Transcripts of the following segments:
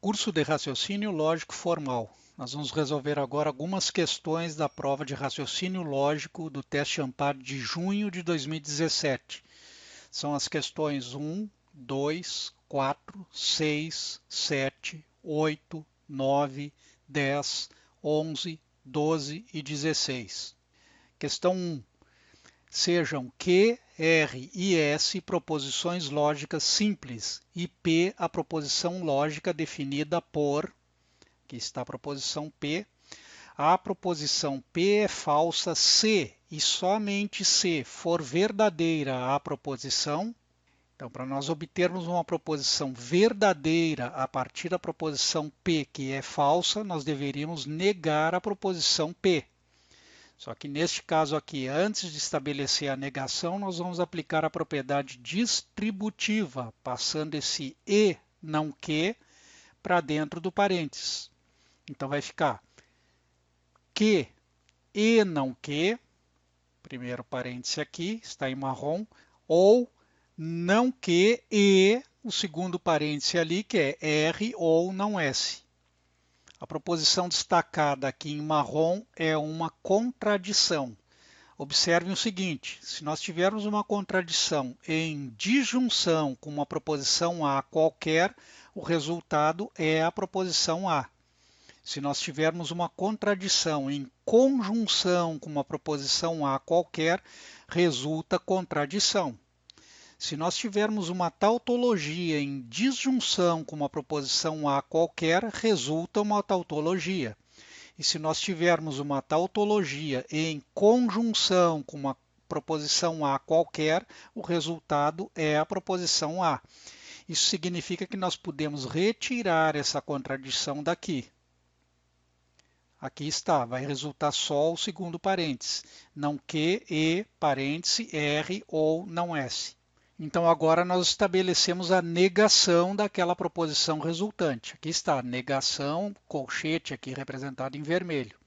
Curso de Raciocínio Lógico Formal. Nós vamos resolver agora algumas questões da prova de raciocínio lógico do teste Amparo de junho de 2017. São as questões 1, 2, 4, 6, 7, 8, 9, 10, 11, 12 e 16. Questão 1. Sejam Q, R e S proposições lógicas simples e P a proposição lógica definida por, aqui está a proposição P, a proposição P é falsa se e somente se for verdadeira a proposição. Então, para nós obtermos uma proposição verdadeira a partir da proposição P que é falsa, nós deveríamos negar a proposição P. Só que neste caso aqui, antes de estabelecer a negação, nós vamos aplicar a propriedade distributiva, passando esse e não que para dentro do parênteses. Então vai ficar que e não que, primeiro parêntese aqui, está em marrom, ou não que e, o segundo parêntese ali, que é R ou não S. A proposição destacada aqui em marrom é uma contradição. Observem o seguinte, se nós tivermos uma contradição em disjunção com uma proposição A qualquer, o resultado é a proposição A. Se nós tivermos uma contradição em conjunção com uma proposição A qualquer, resulta contradição. Se nós tivermos uma tautologia em disjunção com uma proposição A qualquer, resulta uma tautologia. E se nós tivermos uma tautologia em conjunção com uma proposição A qualquer, o resultado é a proposição A. Isso significa que nós podemos retirar essa contradição daqui. Aqui está, vai resultar só o segundo parênteses, não que, e, parêntese, R ou não S. Então, agora nós estabelecemos a negação daquela proposição resultante. Aqui está, negação, colchete aqui representado em vermelho.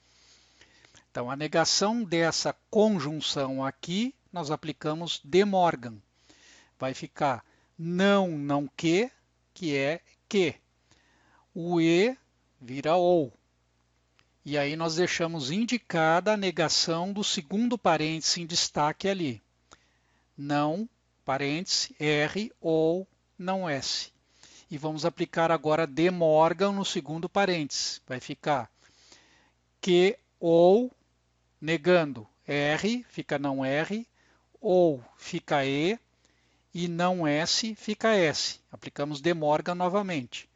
Então, a negação dessa conjunção aqui, nós aplicamos De Morgan. Vai ficar não que é que. O e vira ou. E aí nós deixamos indicada a negação do segundo parêntese em destaque ali. Não, parêntese, R ou não S. E vamos aplicar agora De Morgan no segundo parêntese. Vai ficar que ou, negando R, fica não R, ou fica e não S, fica S. Aplicamos De Morgan novamente.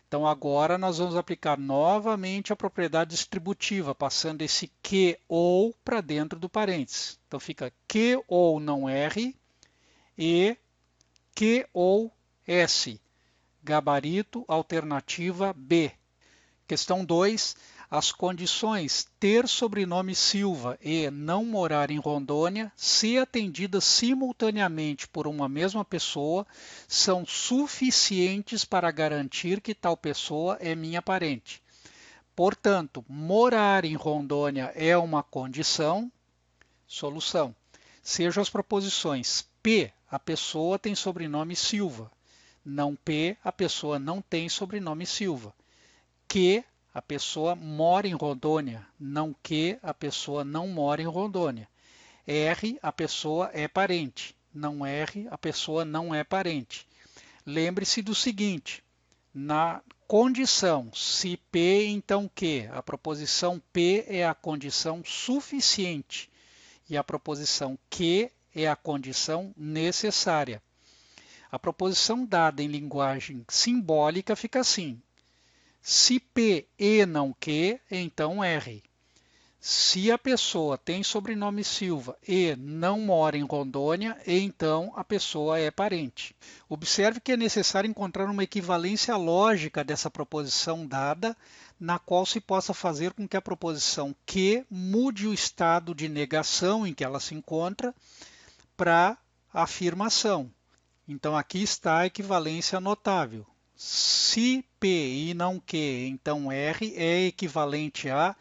Então, agora nós vamos aplicar novamente a propriedade distributiva, passando esse que ou para dentro do parênteses. Então, fica que ou não R e que ou S. Gabarito, alternativa B. Questão 2. As condições ter sobrenome Silva e não morar em Rondônia, se atendidas simultaneamente por uma mesma pessoa, são suficientes para garantir que tal pessoa é minha parente. Portanto, morar em Rondônia é uma condição. Solução. Sejam as proposições P, a pessoa tem sobrenome Silva. Não P, a pessoa não tem sobrenome Silva. Que, a pessoa mora em Rondônia. Não que, a pessoa não mora em Rondônia. R, a pessoa é parente. Não R, a pessoa não é parente. Lembre-se do seguinte, na condição, se P, então que, a proposição P é a condição suficiente e a proposição que é a condição necessária. A proposição dada em linguagem simbólica fica assim. Se P e não que, então R. Se a pessoa tem sobrenome Silva e não mora em Rondônia, então a pessoa é parente. Observe que é necessário encontrar uma equivalência lógica dessa proposição dada, na qual se possa fazer com que a proposição que mude o estado de negação em que ela se encontra para afirmação. Então, aqui está a equivalência notável. Se P e não que, então R é equivalente a...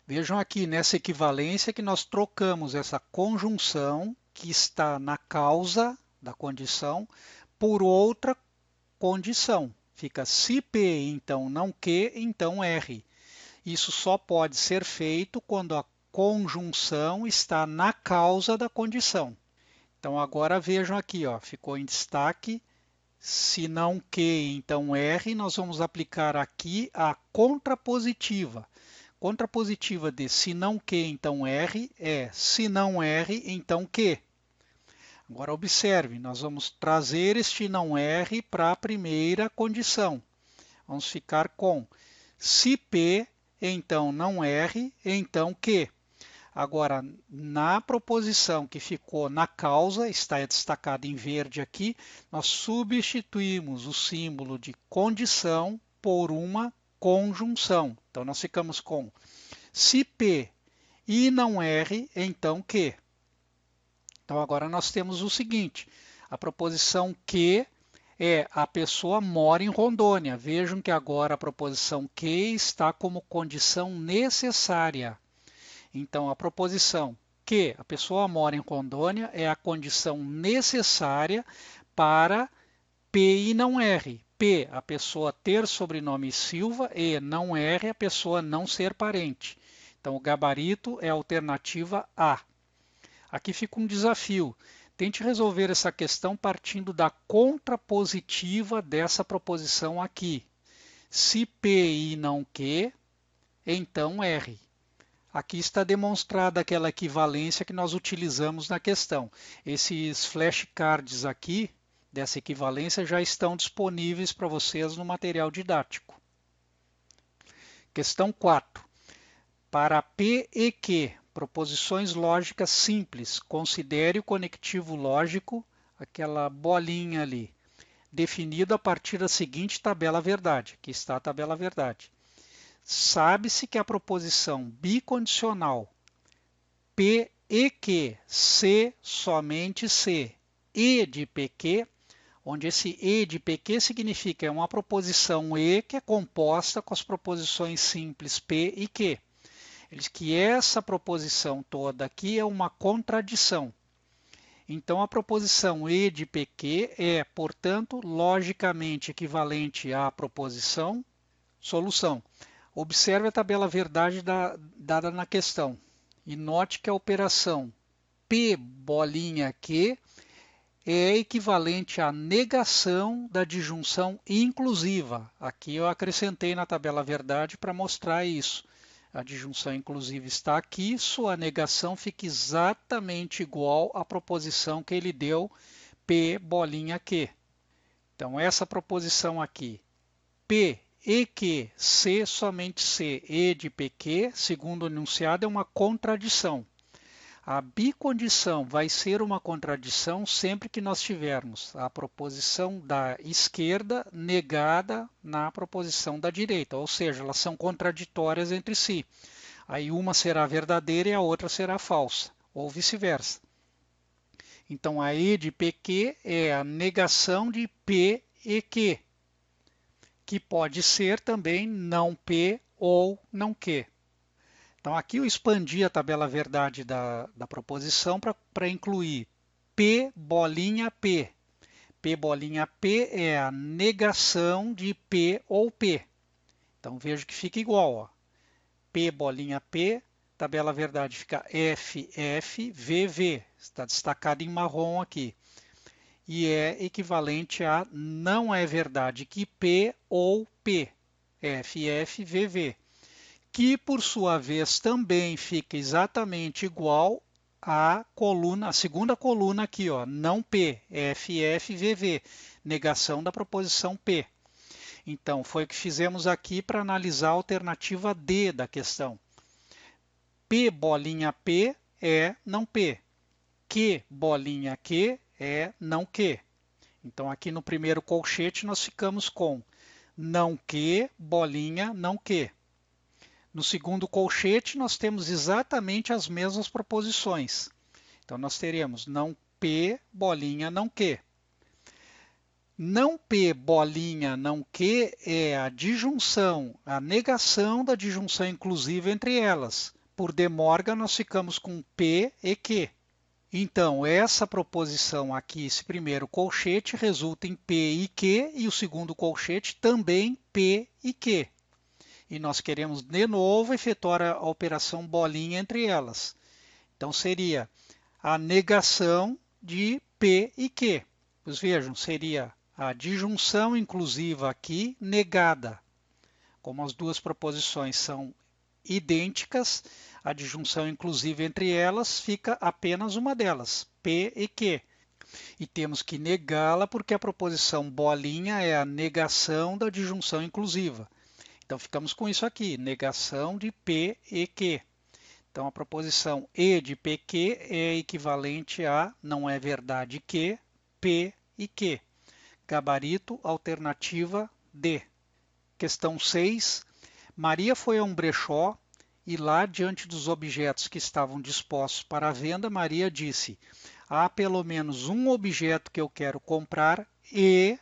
Vejam aqui nessa equivalência que nós trocamos essa conjunção que está na causa da condição por outra condição. Fica se P, então não Q, então R. Isso só pode ser feito quando a conjunção está na causa da condição. Então agora vejam aqui, ó, ficou em destaque, se não Q, então R, nós vamos aplicar aqui a contrapositiva. Contrapositiva de se não Q, então R, é se não R, então Q. Agora observe, nós vamos trazer este não R para a primeira condição. Vamos ficar com se P, então não R, então Q. Agora, na proposição que ficou na causa, está destacada em verde aqui, nós substituímos o símbolo de condição por uma conjunção. Então, nós ficamos com se P e não R, então Q. Então, agora nós temos o seguinte, a proposição Q é a pessoa mora em Rondônia. Vejam que agora a proposição Q está como condição necessária. Então, a proposição que a pessoa mora em Rondônia é a condição necessária para P e não R. P, a pessoa ter sobrenome Silva, e não R, a pessoa não ser parente. Então, o gabarito é a alternativa A. Aqui fica um desafio. Tente resolver essa questão partindo da contrapositiva dessa proposição aqui. Se P e não Q, então R. Aqui está demonstrada aquela equivalência que nós utilizamos na questão. Esses flashcards aqui, dessa equivalência, já estão disponíveis para vocês no material didático. Questão 4. Para P e Q, proposições lógicas simples, considere o conectivo lógico, aquela bolinha ali, definido a partir da seguinte tabela verdade. Aqui está a tabela verdade. Sabe-se que a proposição bicondicional P e Q, C, somente C, E de PQ, onde esse E de PQ significa uma proposição E que é composta com as proposições simples P e Q. Eles que essa proposição toda aqui é uma contradição. Então, a proposição E de PQ é, portanto, logicamente equivalente à proposição solução. Observe a tabela verdade dada na questão e note que a operação P bolinha Q é equivalente à negação da disjunção inclusiva. Aqui eu acrescentei na tabela verdade para mostrar isso. A disjunção inclusiva está aqui, sua negação fica exatamente igual à proposição que ele deu P bolinha Q. Então essa proposição aqui, P e Q, C, somente C, E de PQ, segundo o enunciado, é uma contradição. A bicondição vai ser uma contradição sempre que nós tivermos a proposição da esquerda negada na proposição da direita, ou seja, elas são contraditórias entre si. Aí uma será verdadeira e a outra será falsa, ou vice-versa. Então, a E de PQ é a negação de P e Q, que pode ser também não P ou não Q. Então, aqui eu expandi a tabela verdade da proposição para incluir P bolinha P. P bolinha P é a negação de P ou P. Então, veja que fica igual. Ó. P bolinha P, tabela verdade fica F, F, V, V. Está destacado em marrom aqui. E é equivalente a não é verdade que P ou P, F, V, V, que por sua vez também fica exatamente igual à coluna, a segunda coluna aqui, ó, não P, F, V, V, negação da proposição P. Então, foi o que fizemos aqui para analisar a alternativa D da questão. P bolinha P é não P, Q bolinha Q é não Q. Então, aqui no primeiro colchete, nós ficamos com não Q, bolinha, não Q. No segundo colchete, nós temos exatamente as mesmas proposições. Então, nós teremos não P, bolinha, não Q. Não P, bolinha, não Q é a disjunção, a negação da disjunção inclusiva entre elas. Por De Morgan, nós ficamos com P e Q. Então, essa proposição aqui, esse primeiro colchete, resulta em P e Q, e o segundo colchete também P e Q. E nós queremos, de novo, efetuar a operação bolinha entre elas. Então, seria a negação de P e Q. Pois vejam, seria a disjunção inclusiva aqui negada. Como as duas proposições são idênticas, a disjunção inclusiva entre elas fica apenas uma delas, P e Q. E temos que negá-la porque a proposição bolinha é a negação da disjunção inclusiva. Então ficamos com isso aqui, negação de P e Q. Então a proposição E de PQ é equivalente a não é verdade que P e Q. Gabarito, alternativa D. Questão 6. Maria foi a um brechó e lá, diante dos objetos que estavam dispostos para a venda, Maria disse: há pelo menos um objeto que eu quero comprar e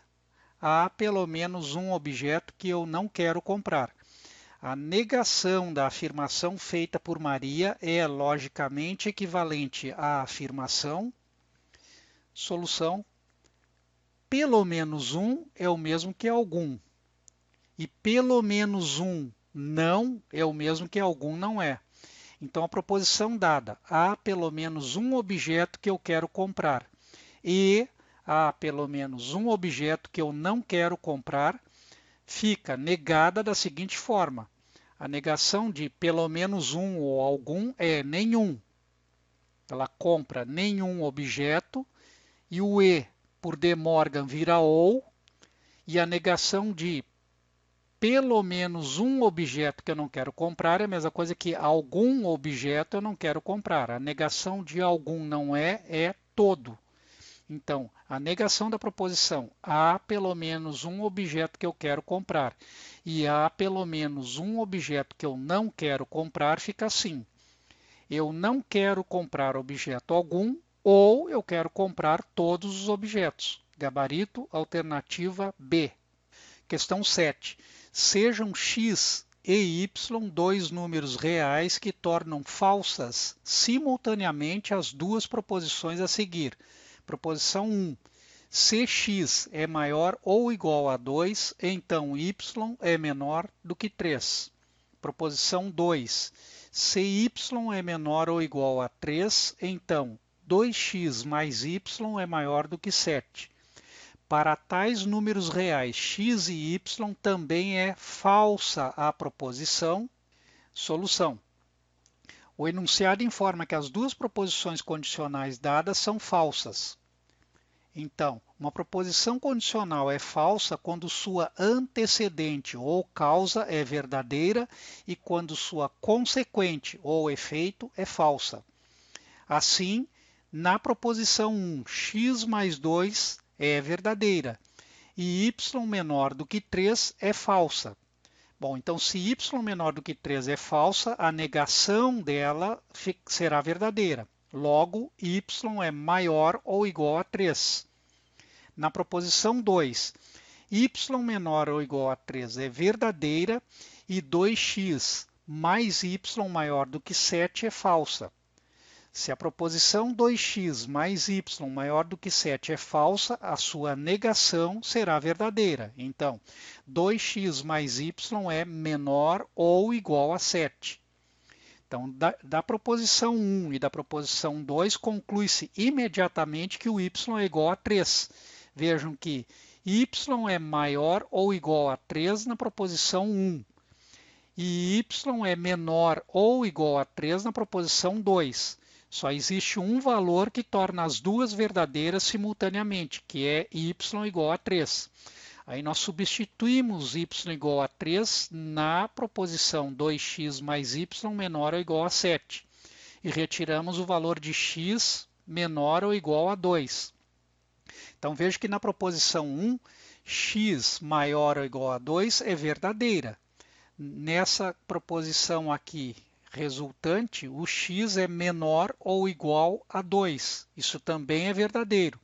há pelo menos um objeto que eu não quero comprar. A negação da afirmação feita por Maria é logicamente equivalente à afirmação. Solução: pelo menos um é o mesmo que algum. E pelo menos um não é o mesmo que algum não é. Então, a proposição dada, há pelo menos um objeto que eu quero comprar e há pelo menos um objeto que eu não quero comprar, fica negada da seguinte forma. A negação de pelo menos um ou algum é nenhum. Ela compra nenhum objeto e o E por De Morgan vira ou, e a negação de pelo menos um objeto que eu não quero comprar é a mesma coisa que algum objeto eu não quero comprar. A negação de algum não é todo. Então, a negação da proposição há pelo menos um objeto que eu quero comprar e há pelo menos um objeto que eu não quero comprar fica assim. Eu não quero comprar objeto algum ou eu quero comprar todos os objetos. Gabarito, alternativa B. Questão 7. Sejam x e y dois números reais que tornam falsas simultaneamente as duas proposições a seguir. Proposição 1. Se x é maior ou igual a 2, então y é menor do que 3. Proposição 2. Se y é menor ou igual a 3, então 2x mais y é maior do que 7. Para tais números reais x e y também é falsa a proposição. Solução. O enunciado informa que as duas proposições condicionais dadas são falsas. Então, uma proposição condicional é falsa quando sua antecedente ou causa é verdadeira e quando sua consequente ou efeito é falsa. Assim, na proposição 1, x mais 2 é verdadeira e y menor do que 3 é falsa. Bom, então se y menor do que 3 é falsa, a negação dela será verdadeira. Logo, y é maior ou igual a 3. Na proposição 2, y menor ou igual a 3 é verdadeira e 2x mais y maior do que 7 é falsa. Se a proposição 2x mais y maior do que 7 é falsa, a sua negação será verdadeira. Então, 2x mais y é menor ou igual a 7. Então, da proposição 1 e da proposição 2, conclui-se imediatamente que o y é igual a 3. Vejam que y é maior ou igual a 3 na proposição 1 e y é menor ou igual a 3 na proposição 2. Só existe um valor que torna as duas verdadeiras simultaneamente, que é y igual a 3. Aí nós substituímos y igual a 3 na proposição 2x mais y menor ou igual a 7. E retiramos o valor de x menor ou igual a 2. Então veja que na proposição 1, x maior ou igual a 2 é verdadeira. Nessa proposição aqui resultante, o x é menor ou igual a 2. Isso também é verdadeiro.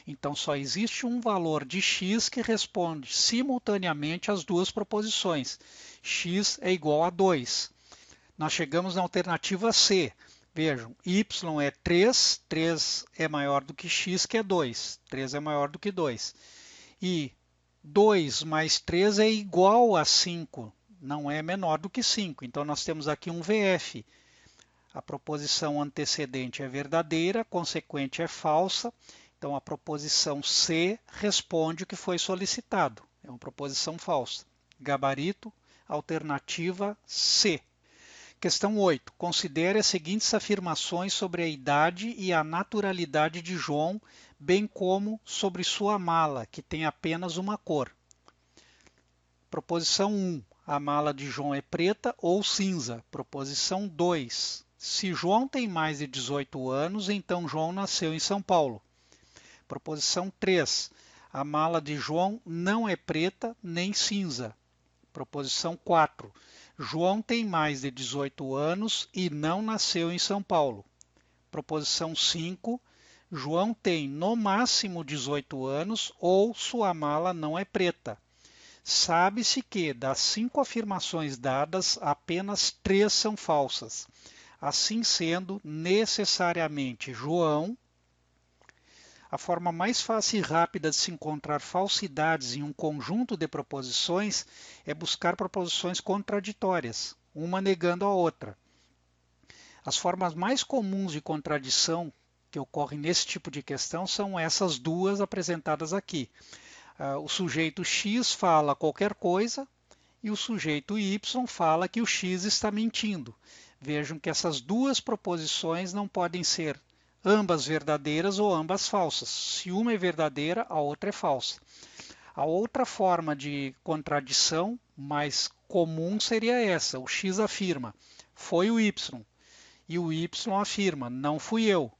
Então, só existe um valor de x que responde simultaneamente às duas proposições. X é igual a 2. Nós chegamos na alternativa C. Vejam, y é 3, 3 é maior do que x, que é 2. 3 é maior do que 2. E 2 mais 3 é igual a 5, não é menor do que 5. Então, nós temos aqui um VF. A proposição antecedente é verdadeira, a consequente é falsa. Então, a proposição C responde o que foi solicitado. É uma proposição falsa. Gabarito, alternativa C. Questão 8. Considere as seguintes afirmações sobre a idade e a naturalidade de João, bem como sobre sua mala, que tem apenas uma cor. Proposição 1. A mala de João é preta ou cinza. Proposição 2. Se João tem mais de 18 anos, então João nasceu em São Paulo. Proposição 3. A mala de João não é preta nem cinza. Proposição 4. João tem mais de 18 anos e não nasceu em São Paulo. Proposição 5. João tem no máximo 18 anos ou sua mala não é preta. Sabe-se que das 5 afirmações dadas, apenas 3 são falsas. Assim sendo, necessariamente João. A forma mais fácil e rápida de se encontrar falsidades em um conjunto de proposições é buscar proposições contraditórias, uma negando a outra. As formas mais comuns de contradição que ocorrem nesse tipo de questão são essas duas apresentadas aqui. O sujeito X fala qualquer coisa e o sujeito Y fala que o X está mentindo. Vejam que essas duas proposições não podem ser ambas verdadeiras ou ambas falsas. Se uma é verdadeira, a outra é falsa. A outra forma de contradição mais comum seria essa. O X afirma, foi o Y. E o Y afirma, não fui eu.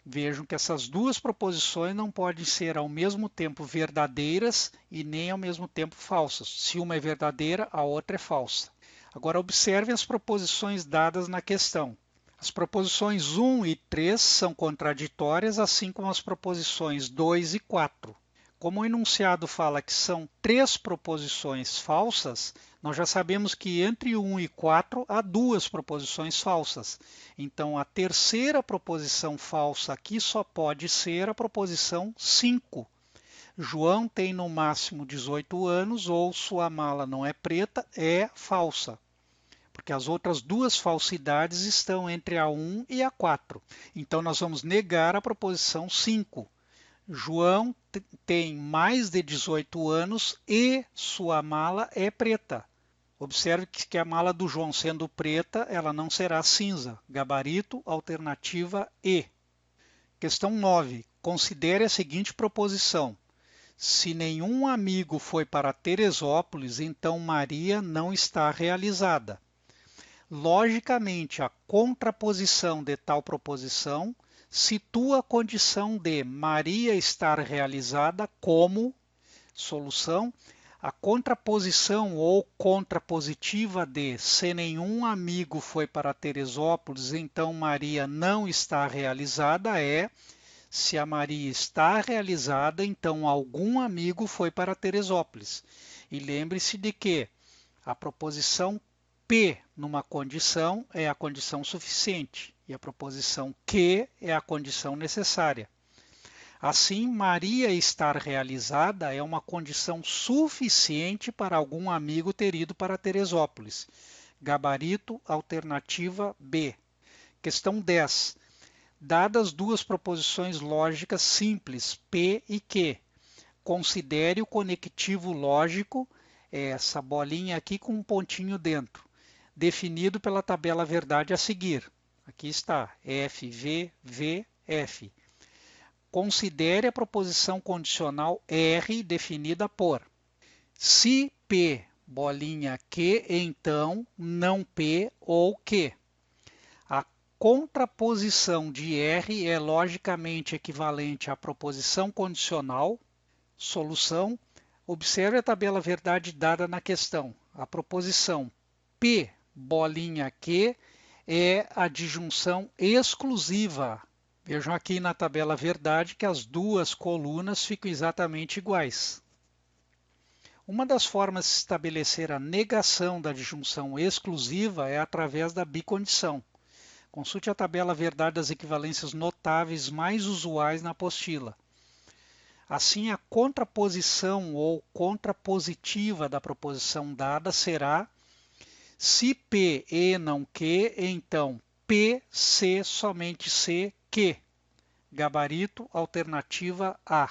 Vejam que essas duas proposições não podem ser ao mesmo tempo verdadeiras e nem ao mesmo tempo falsas. Se uma é verdadeira, a outra é falsa. Agora observe as proposições dadas na questão. As proposições 1 e 3 são contraditórias, assim como as proposições 2 e 4. Como o enunciado fala que são 3 proposições falsas, nós já sabemos que entre 1 e 4 há 2 proposições falsas. Então, a terceira proposição falsa aqui só pode ser a proposição 5. João tem no máximo 18 anos ou sua mala não é preta, é falsa. Porque as outras duas falsidades estão entre a 1 e a 4. Então, nós vamos negar a proposição 5. João tem mais de 18 anos e sua mala é preta. Observe que a mala do João sendo preta, ela não será cinza. Gabarito, alternativa E. Questão 9. Considere a seguinte proposição. Se nenhum amigo foi para Teresópolis, então Maria não está realizada. Logicamente, a contraposição de tal proposição situa a condição de Maria estar realizada como solução. A contraposição ou contrapositiva de se nenhum amigo foi para Teresópolis, então Maria não está realizada é se a Maria está realizada, então algum amigo foi para Teresópolis. E lembre-se de que a proposição P numa condição é a condição suficiente e a proposição que é a condição necessária. Assim, Maria estar realizada é uma condição suficiente para algum amigo ter ido para Teresópolis. Gabarito, alternativa B. Questão 10. Dadas duas proposições lógicas simples, P e Q, considere o conectivo lógico, essa bolinha aqui com um pontinho dentro, definido pela tabela verdade a seguir. Aqui está, F, V, V, F. Considere a proposição condicional R definida por se P, bolinha Q, então não P ou Q. A contraposição de R é logicamente equivalente à proposição condicional. Solução. Observe a tabela verdade dada na questão. A proposição P, bolinha Q, é a disjunção exclusiva. Vejam aqui na tabela verdade que as duas colunas ficam exatamente iguais. Uma das formas de estabelecer a negação da disjunção exclusiva é através da bicondição. Consulte a tabela Verdade das equivalências notáveis mais usuais na apostila. Assim, a contraposição ou contrapositiva da proposição dada será: se P e não Q, então P, C, somente C, Q. Gabarito, alternativa A.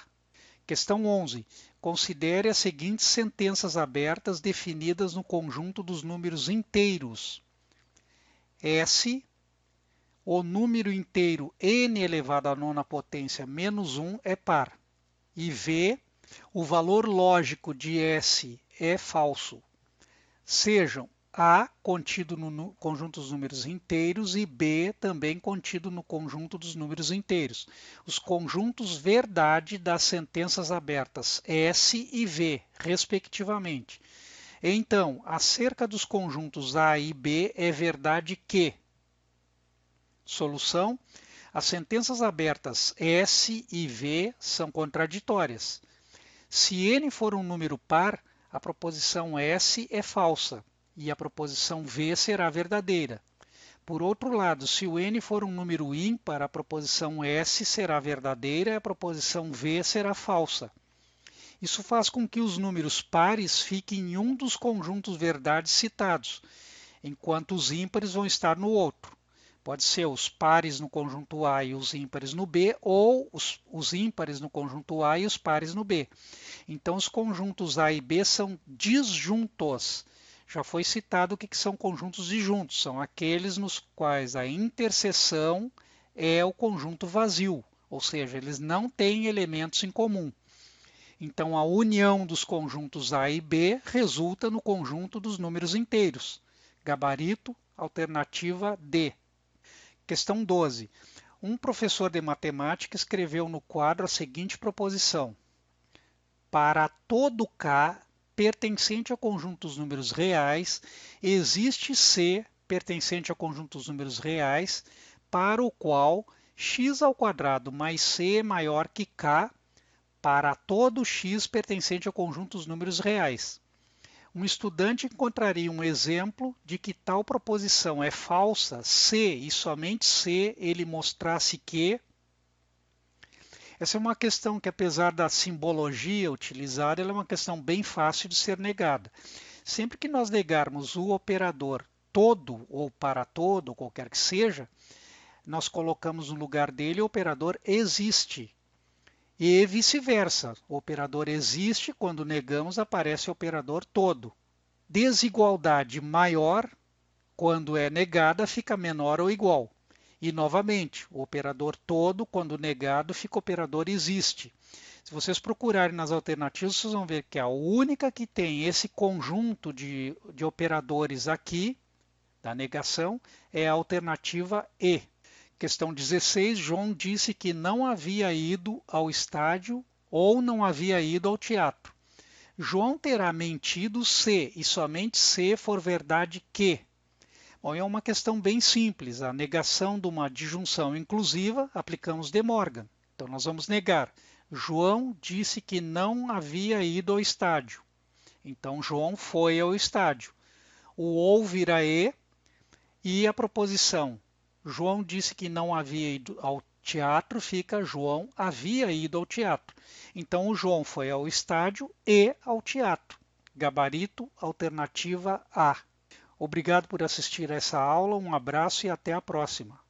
Questão 11. Considere as seguintes sentenças abertas definidas no conjunto dos números inteiros. S, o número inteiro n elevado à nona potência menos 1 é par. E V, o valor lógico de S é falso. Sejam A contido no conjunto dos números inteiros e B também contido no conjunto dos números inteiros. Os conjuntos verdade das sentenças abertas S e V, respectivamente. Então, acerca dos conjuntos A e B é verdade que. Solução: as sentenças abertas S e V são contraditórias. Se n for um número par, a proposição S é falsa e a proposição V será verdadeira. Por outro lado, se o n for um número ímpar, a proposição S será verdadeira e a proposição V será falsa. Isso faz com que os números pares fiquem em um dos conjuntos verdades citados, enquanto os ímpares vão estar no outro. Pode ser os pares no conjunto A e os ímpares no B, ou os ímpares no conjunto A e os pares no B. Então, os conjuntos A e B são disjuntos. Já foi citado o que são conjuntos disjuntos. São aqueles nos quais a interseção é o conjunto vazio, ou seja, eles não têm elementos em comum. Então, a união dos conjuntos A e B resulta no conjunto dos números inteiros. Gabarito, alternativa D. Questão 12. Um professor de matemática escreveu no quadro a seguinte proposição: para todo K pertencente ao conjunto dos números reais, existe C pertencente ao conjunto dos números reais, para o qual x² mais C é maior que K, para todo x pertencente ao conjunto dos números reais. Um estudante encontraria um exemplo de que tal proposição é falsa se e somente se ele mostrasse que. Essa é uma questão que, apesar da simbologia utilizada, ela é uma questão bem fácil de ser negada. Sempre que nós negarmos o operador todo ou para todo, ou qualquer que seja, nós colocamos no lugar dele o operador existe. E vice-versa, o operador existe, quando negamos, aparece o operador todo. Desigualdade maior, quando é negada, fica menor ou igual. E, novamente, o operador todo, quando negado, fica o operador existe. Se vocês procurarem nas alternativas, vocês vão ver que a única que tem esse conjunto de operadores aqui, da negação, é a alternativa E. Questão 16, João disse que não havia ido ao estádio ou não havia ido ao teatro. João terá mentido se e somente se for verdade que. Bom, é uma questão bem simples. A negação de uma disjunção inclusiva, aplicamos De Morgan. Então, nós vamos negar. João disse que não havia ido ao estádio. Então, João foi ao estádio. O ou virá e a proposição João disse que não havia ido ao teatro, fica João havia ido ao teatro. Então, o João foi ao estádio e ao teatro. Gabarito, alternativa A. Obrigado por assistir a essa aula, um abraço e até a próxima.